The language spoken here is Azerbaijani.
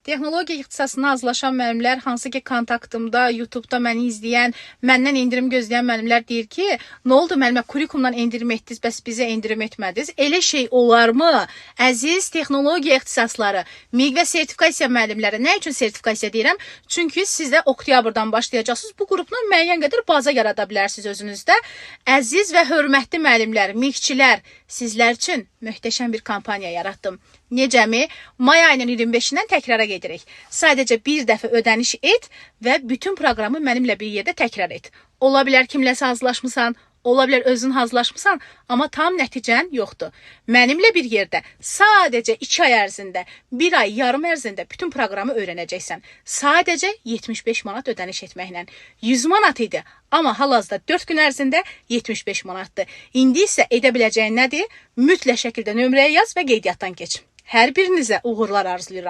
Texnologiya ixtisasına hazırlaşan müəllimlər, hansı ki kontaktımda, YouTube-da məni izləyən, məndən endirim gözləyən müəllimlər deyir ki, nə oldu müəllimə, kurikulumdan endirim etdiniz, bəs bizə endirim etmədiniz? Elə şey olarmı? Əziz texnologiya ixtisasları, MİQ və sertifikasiya müəllimləri, nə üçün sertifikasiya deyirəm? Çünki siz də oktyabrdan başlayacaqsınız. Bu qrupla müəyyən qədər baza yarada bilərsiniz özünüzdə. Əziz və hörmətli müəllimlər, MİQ-çilər, sizlər üçün möhtəşəm bir kampaniya yaratdım. Necəmi? May ayının 25-dən təkrara gedirik. Sadəcə bir dəfə ödəniş et və bütün proqramı mənimlə bir yerdə təkrar et. Ola bilər kimləsə hazırlaşmısan, ola bilər özün hazırlaşmısan, amma tam nəticən yoxdur. Mənimlə bir yerdə sadəcə 2 ay ərzində, 1 ay yarım ərzində bütün proqramı öyrənəcəksən. Sadəcə 75 manat ödəniş etməklə. 100 manat idi, amma hal-hazırda 4 gün ərzində 75 manatdır. İndi isə edə biləcəyin nədir? Mütləq şəkildə nömrəyə yaz və qeydiyyatdan keç. Hər birinizə uğurlar arzulayıram.